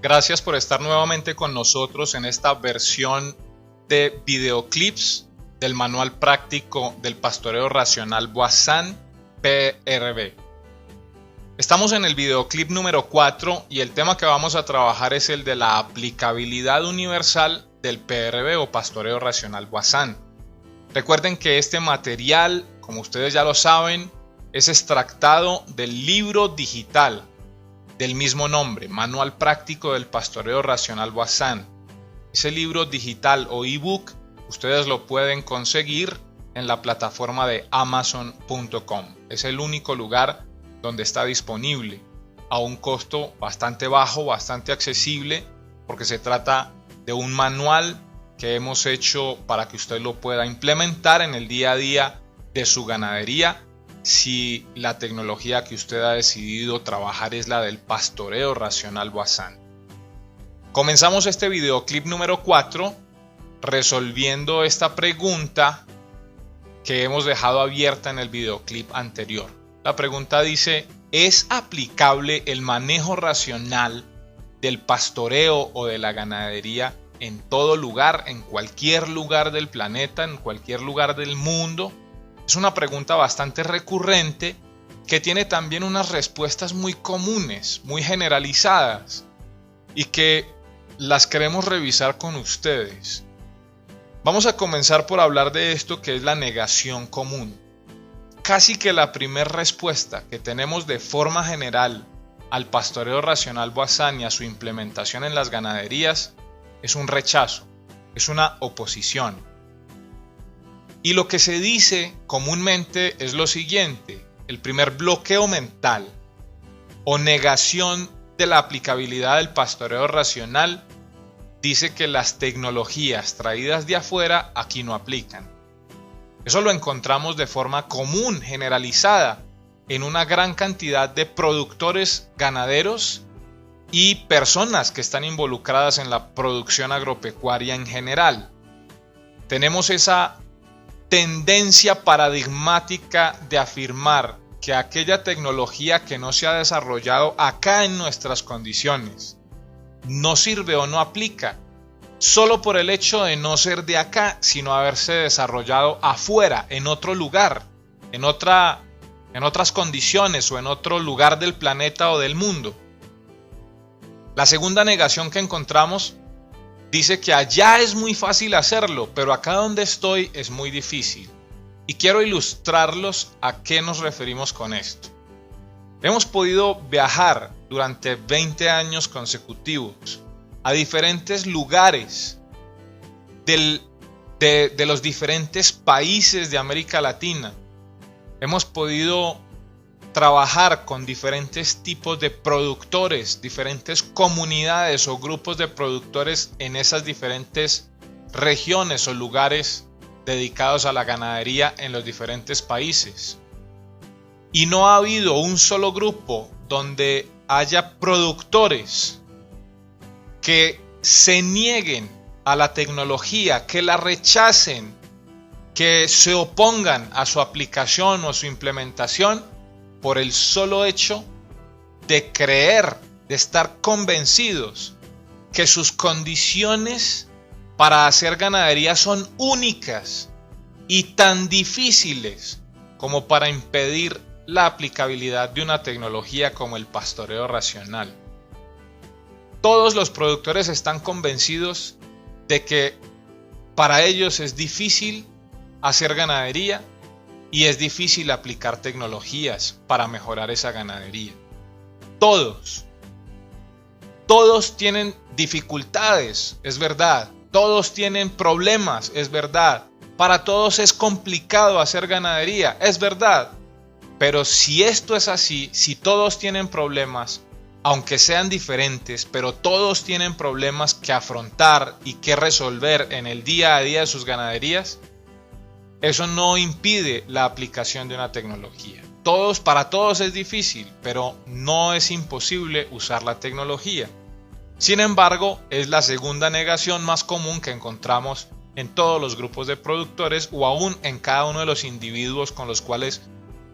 Gracias por estar nuevamente con nosotros en esta versión de videoclips del manual práctico del pastoreo racional Boazán PRB. Estamos en el videoclip número 4 y el tema que vamos a trabajar es el de la aplicabilidad universal del PRB o pastoreo racional Boazán. Recuerden que este material, como ustedes ya lo saben, es extractado del libro digital del mismo nombre, Manual Práctico del Pastoreo Racional Boazán. Ese libro digital o ebook ustedes lo pueden conseguir en la plataforma de Amazon.com. Es el único lugar donde está disponible a un costo bastante bajo, bastante accesible, porque se trata de un manual que hemos hecho para que usted lo pueda implementar en el día a día de su ganadería, si la tecnología que usted ha decidido trabajar es la del pastoreo racional Boazán. Comenzamos este videoclip número 4 resolviendo esta pregunta que hemos dejado abierta en el videoclip anterior. La pregunta dice: ¿es aplicable el manejo racional del pastoreo o de la ganadería en todo lugar, en cualquier lugar del planeta, en cualquier lugar del mundo? Es una pregunta bastante recurrente que tiene también unas respuestas muy comunes, muy generalizadas y que las queremos revisar con ustedes. Vamos a comenzar por hablar de esto que es la negación común. Casi que la primera respuesta que tenemos de forma general al pastoreo racional Boazán y a su implementación en las ganaderías es un rechazo, es una oposición. Y lo que se dice comúnmente es lo siguiente: el primer bloqueo mental o negación de la aplicabilidad del pastoreo racional dice que las tecnologías traídas de afuera aquí no aplican. Eso lo encontramos de forma común, generalizada, en una gran cantidad de productores ganaderos y personas que están involucradas en la producción agropecuaria en general. Tenemos esa tendencia paradigmática de afirmar que aquella tecnología que no se ha desarrollado acá en nuestras condiciones no sirve o no aplica, solo por el hecho de no ser de acá, sino haberse desarrollado afuera, en otro lugar, en otras condiciones o en otro lugar del planeta o del mundo. La segunda negación que encontramos dice que allá es muy fácil hacerlo, pero acá donde estoy es muy difícil. Y quiero ilustrarlos a qué nos referimos con esto. Hemos podido viajar durante 20 años consecutivos a diferentes lugares de los diferentes países de América Latina. Hemos podido trabajar con diferentes tipos de productores, diferentes comunidades o grupos de productores en esas diferentes regiones o lugares dedicados a la ganadería en los diferentes países. Y no ha habido un solo grupo donde haya productores que se nieguen a la tecnología, que la rechacen, que se opongan a su aplicación o a su implementación por el solo hecho de creer, de estar convencidos que sus condiciones para hacer ganadería son únicas y tan difíciles como para impedir la aplicabilidad de una tecnología como el pastoreo racional. Todos los productores están convencidos de que para ellos es difícil hacer ganadería y es difícil aplicar tecnologías para mejorar esa ganadería. Todos tienen dificultades, es verdad. Todos tienen problemas, es verdad. Para todos es complicado hacer ganadería, es verdad. Pero si esto es así, si todos tienen problemas, aunque sean diferentes, pero todos tienen problemas que afrontar y que resolver en el día a día de sus ganaderías, eso no impide la aplicación de una tecnología. Para todos es difícil, pero no es imposible usar la tecnología. Sin embargo, es la segunda negación más común que encontramos en todos los grupos de productores o aún en cada uno de los individuos con los cuales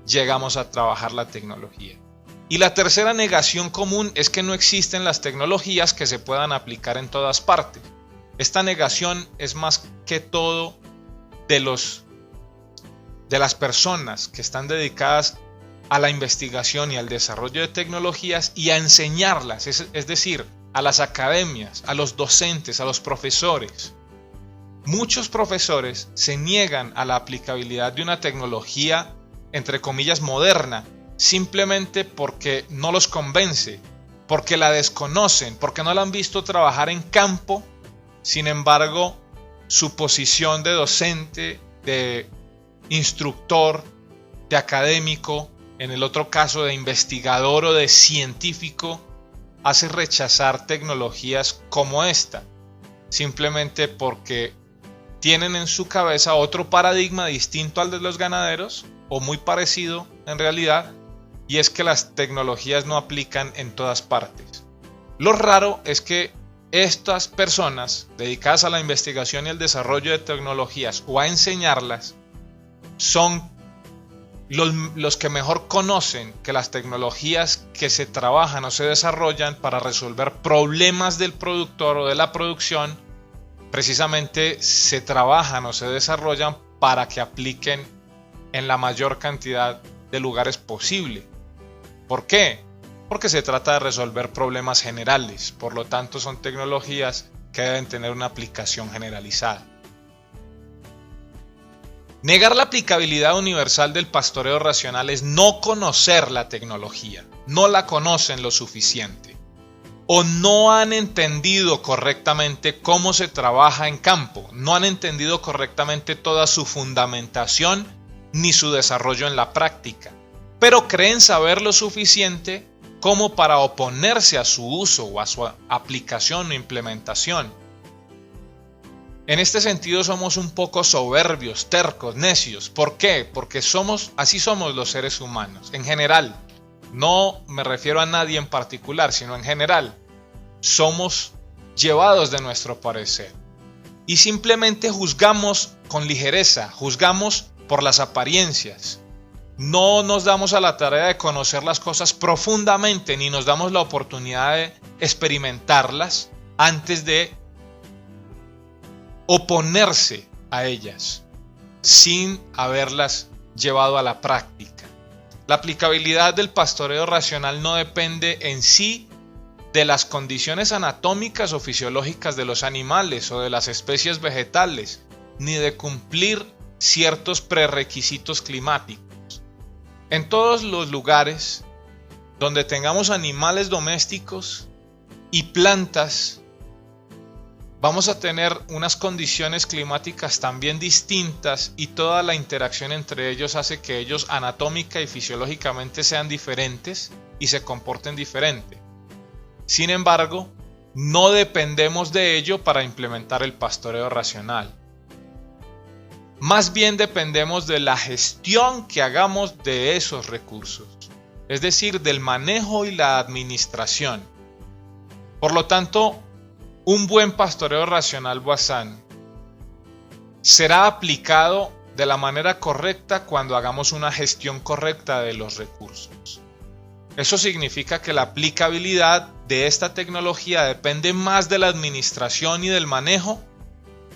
llegamos a trabajar la tecnología. Y la tercera negación común es que no existen las tecnologías que se puedan aplicar en todas partes. Esta negación es más que todo de las personas que están dedicadas a la investigación y al desarrollo de tecnologías y a enseñarlas, es decir, a las academias, a los docentes, a los profesores. Muchos profesores se niegan a la aplicabilidad de una tecnología, entre comillas, moderna, simplemente porque no los convence, porque la desconocen, porque no la han visto trabajar en campo. Sin embargo, su posición de docente, de instructor, de académico, en el otro caso de investigador o de científico, hace rechazar tecnologías como esta, simplemente porque tienen en su cabeza otro paradigma distinto al de los ganaderos, o muy parecido en realidad, y es que las tecnologías no aplican en todas partes. Lo raro es que estas personas dedicadas a la investigación y el desarrollo de tecnologías o a enseñarlas son los que mejor conocen que las tecnologías que se trabajan o se desarrollan para resolver problemas del productor o de la producción, precisamente se trabajan o se desarrollan para que apliquen en la mayor cantidad de lugares posible. ¿Por qué? Porque se trata de resolver problemas generales, por lo tanto son tecnologías que deben tener una aplicación generalizada. Negar la aplicabilidad universal del pastoreo racional es no conocer la tecnología, no la conocen lo suficiente, o no han entendido correctamente cómo se trabaja en campo, no han entendido correctamente toda su fundamentación ni su desarrollo en la práctica, pero creen saber lo suficiente como para oponerse a su uso o a su aplicación o implementación. En este sentido somos un poco soberbios, tercos, necios. ¿Por qué? Porque así somos los seres humanos, en general. No me refiero a nadie en particular, sino en general. Somos llevados de nuestro parecer. Y simplemente juzgamos con ligereza, juzgamos por las apariencias. No nos damos a la tarea de conocer las cosas profundamente, ni nos damos la oportunidad de experimentarlas antes de oponerse a ellas, sin haberlas llevado a la práctica. La aplicabilidad del pastoreo racional no depende en sí de las condiciones anatómicas o fisiológicas de los animales o de las especies vegetales, ni de cumplir ciertos prerequisitos climáticos. En todos los lugares donde tengamos animales domésticos y plantas, vamos a tener unas condiciones climáticas también distintas y toda la interacción entre ellos hace que ellos anatómica y fisiológicamente sean diferentes y se comporten diferente. Sin embargo, no dependemos de ello para implementar el pastoreo racional. Más bien dependemos de la gestión que hagamos de esos recursos, es decir, del manejo y la administración. Por lo tanto, un buen pastoreo racional Boissin será aplicado de la manera correcta cuando hagamos una gestión correcta de los recursos. Eso significa que la aplicabilidad de esta tecnología depende más de la administración y del manejo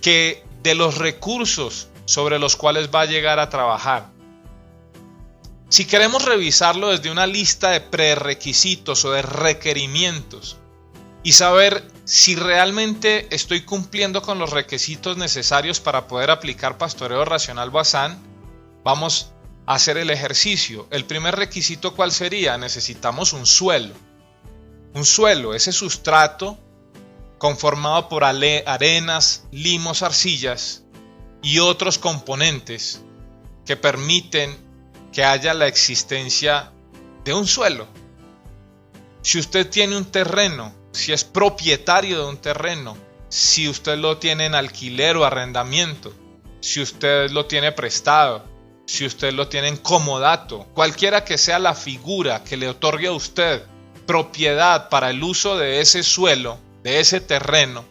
que de los recursos sobre los cuales va a llegar a trabajar. Si queremos revisarlo desde una lista de prerequisitos o de requerimientos y saber si realmente estoy cumpliendo con los requisitos necesarios para poder aplicar pastoreo racional Boissin, vamos a hacer el ejercicio. El primer requisito, ¿cuál sería? Necesitamos un suelo. Un suelo, ese sustrato conformado por arenas, limos, arcillas y otros componentes que permiten que haya la existencia de un suelo. Si usted tiene un terreno, si es propietario de un terreno, si usted lo tiene en alquiler o arrendamiento, si usted lo tiene prestado, si usted lo tiene en comodato, cualquiera que sea la figura que le otorgue a usted propiedad para el uso de ese suelo, de ese terreno,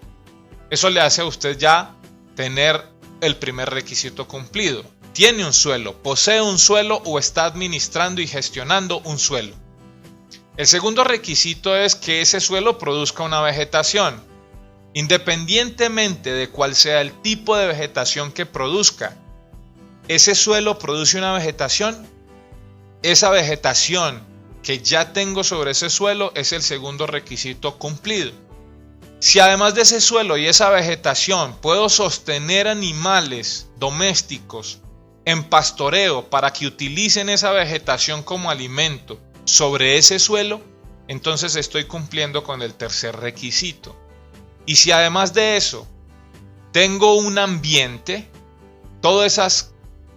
eso le hace a usted ya tener el primer requisito cumplido. Tiene un suelo, posee un suelo o está administrando y gestionando un suelo. El segundo requisito es que ese suelo produzca una vegetación. Independientemente de cuál sea el tipo de vegetación que produzca, ese suelo produce una vegetación. Esa vegetación que ya tengo sobre ese suelo es el segundo requisito cumplido. Si además de ese suelo y esa vegetación puedo sostener animales domésticos en pastoreo para que utilicen esa vegetación como alimento sobre ese suelo, entonces estoy cumpliendo con el tercer requisito. Y si además de eso tengo un ambiente, todos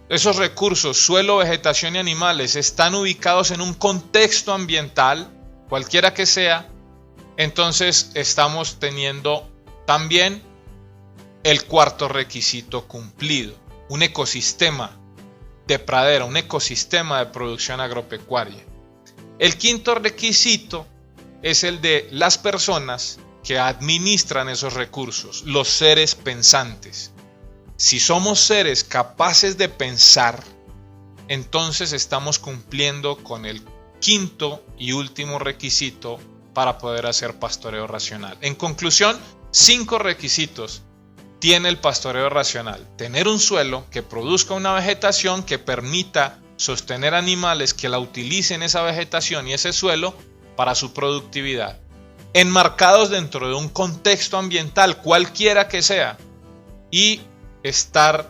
esos recursos, suelo, vegetación y animales, están ubicados en un contexto ambiental, cualquiera que sea, entonces estamos teniendo también el cuarto requisito cumplido: un ecosistema de pradera, un ecosistema de producción agropecuaria. El quinto requisito es el de las personas que administran esos recursos, los seres pensantes. Si somos seres capaces de pensar, entonces estamos cumpliendo con el quinto y último requisito para poder hacer pastoreo racional. En conclusión, 5 requisitos tiene el pastoreo racional: tener un suelo que produzca una vegetación que permita sostener animales que la utilicen esa vegetación y ese suelo para su productividad, enmarcados dentro de un contexto ambiental cualquiera que sea, y estar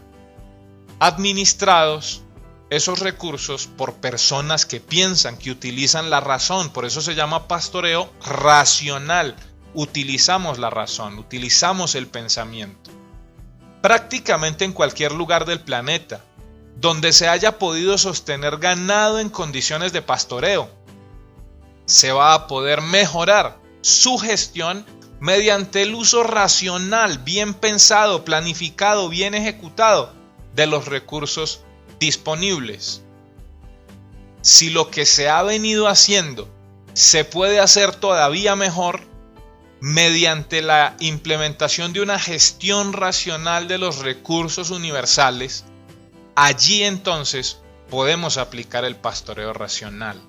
administrados esos recursos por personas que piensan, que utilizan la razón. Por eso se llama pastoreo racional. Utilizamos la razón, utilizamos el pensamiento. Prácticamente en cualquier lugar del planeta donde se haya podido sostener ganado en condiciones de pastoreo, se va a poder mejorar su gestión mediante el uso racional, bien pensado, planificado, bien ejecutado de los recursos disponibles. Si lo que se ha venido haciendo se puede hacer todavía mejor mediante la implementación de una gestión racional de los recursos universales, allí entonces podemos aplicar el pastoreo racional.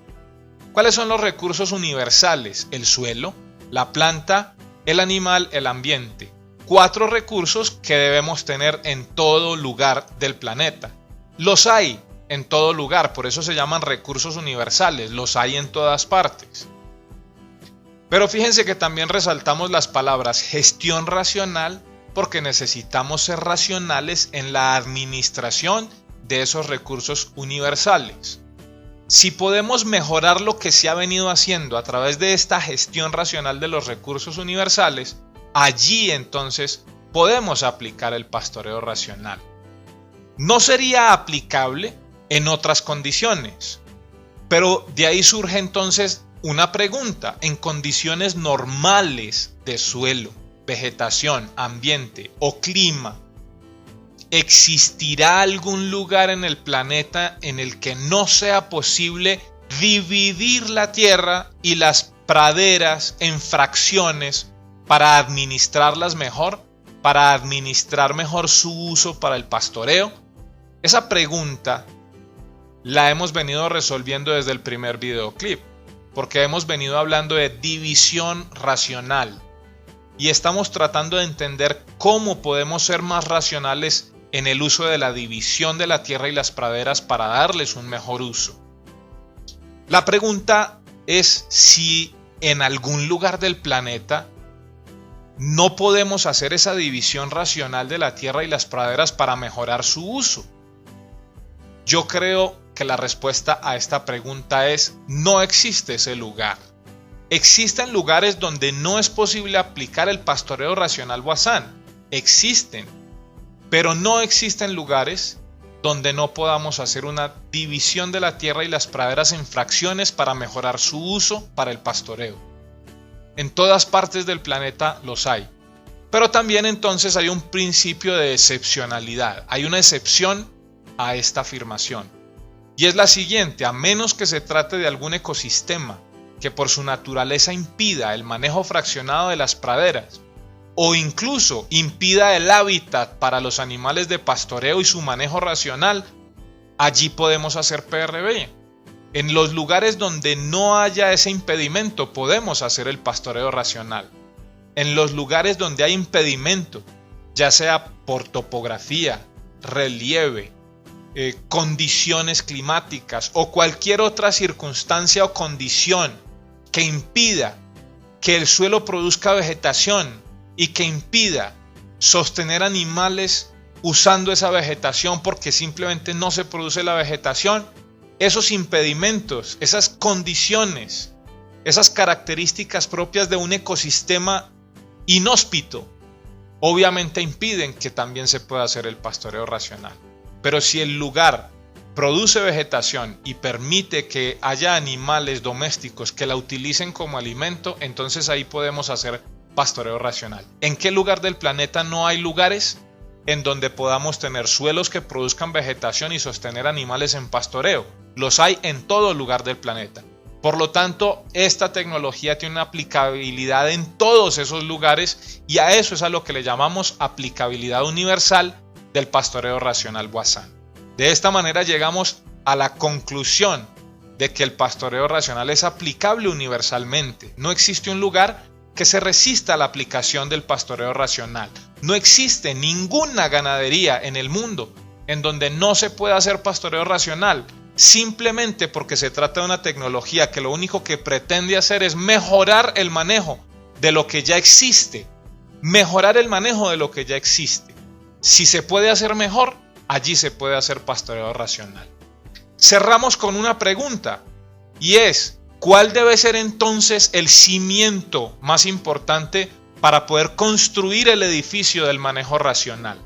¿Cuáles son los recursos universales? El suelo, la planta, el animal, el ambiente. 4 recursos que debemos tener en todo lugar del planeta. Los hay en todo lugar, por eso se llaman recursos universales, los hay en todas partes. Pero fíjense que también resaltamos las palabras gestión racional, porque necesitamos ser racionales en la administración de esos recursos universales. Si podemos mejorar lo que se ha venido haciendo a través de esta gestión racional de los recursos universales, allí entonces podemos aplicar el pastoreo racional. No sería aplicable en otras condiciones, pero de ahí surge entonces una pregunta: en condiciones normales de suelo, vegetación, ambiente o clima, ¿existirá algún lugar en el planeta en el que no sea posible dividir la tierra y las praderas en fracciones para administrarlas mejor, para administrar mejor su uso para el pastoreo? Esa pregunta la hemos venido resolviendo desde el primer videoclip, porque hemos venido hablando de división racional y estamos tratando de entender cómo podemos ser más racionales en el uso de la división de la tierra y las praderas para darles un mejor uso. La pregunta es si en algún lugar del planeta no podemos hacer esa división racional de la tierra y las praderas para mejorar su uso. Yo creo que la respuesta a esta pregunta es: no existe ese lugar. Existen lugares donde no es posible aplicar el pastoreo racional Boissin. Existen, pero no existen lugares donde no podamos hacer una división de la tierra y las praderas en fracciones para mejorar su uso para el pastoreo. En todas partes del planeta los hay. Pero también entonces hay un principio de excepcionalidad. Hay una excepción a esta afirmación. Y es la siguiente: a menos que se trate de algún ecosistema que por su naturaleza impida el manejo fraccionado de las praderas, o incluso impida el hábitat para los animales de pastoreo y su manejo racional, allí podemos hacer PRB. En los lugares donde no haya ese impedimento, podemos hacer el pastoreo racional. En los lugares donde hay impedimento, ya sea por topografía, relieve, condiciones climáticas o cualquier otra circunstancia o condición que impida que el suelo produzca vegetación y que impida sostener animales usando esa vegetación porque simplemente no se produce la vegetación, esos impedimentos, esas condiciones, esas características propias de un ecosistema inhóspito, obviamente impiden que también se pueda hacer el pastoreo racional. Pero si el lugar produce vegetación y permite que haya animales domésticos que la utilicen como alimento, entonces ahí podemos hacer pastoreo racional. ¿En qué lugar del planeta no hay lugares en donde podamos tener suelos que produzcan vegetación y sostener animales en pastoreo? Los hay en todo lugar del planeta. Por lo tanto, esta tecnología tiene una aplicabilidad en todos esos lugares y a eso es a lo que le llamamos aplicabilidad universal del pastoreo racional Boissin. De esta manera llegamos a la conclusión de que el pastoreo racional es aplicable universalmente. No existe un lugar que se resista a la aplicación del pastoreo racional. No existe ninguna ganadería en el mundo en donde no se pueda hacer pastoreo racional, simplemente porque se trata de una tecnología que lo único que pretende hacer es mejorar el manejo de lo que ya existe. Mejorar el manejo de lo que ya existe. Si se puede hacer mejor, allí se puede hacer pastoreo racional. Cerramos con una pregunta y es: ¿cuál debe ser entonces el cimiento más importante para poder construir el edificio del manejo racional?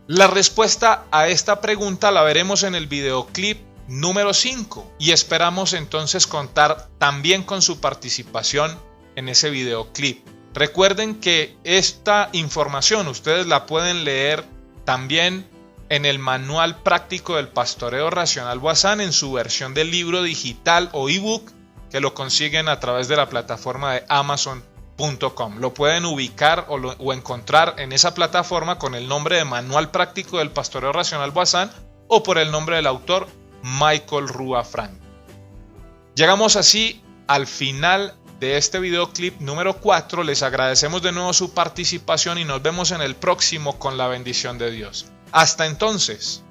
La respuesta a esta pregunta la veremos en el videoclip número 5 y esperamos entonces contar también con su participación en ese videoclip. Recuerden que esta información ustedes la pueden leer también en el manual práctico del pastoreo racional Boissin en su versión de libro digital o ebook, que lo consiguen a través de la plataforma de Amazon.com. Lo pueden ubicar o encontrar en esa plataforma con el nombre de Manual Práctico del Pastoreo Racional Boissin o por el nombre del autor Michael Rua Frank. Llegamos así al final de este videoclip número 4. Les agradecemos de nuevo su participación y nos vemos en el próximo con la bendición de Dios. Hasta entonces.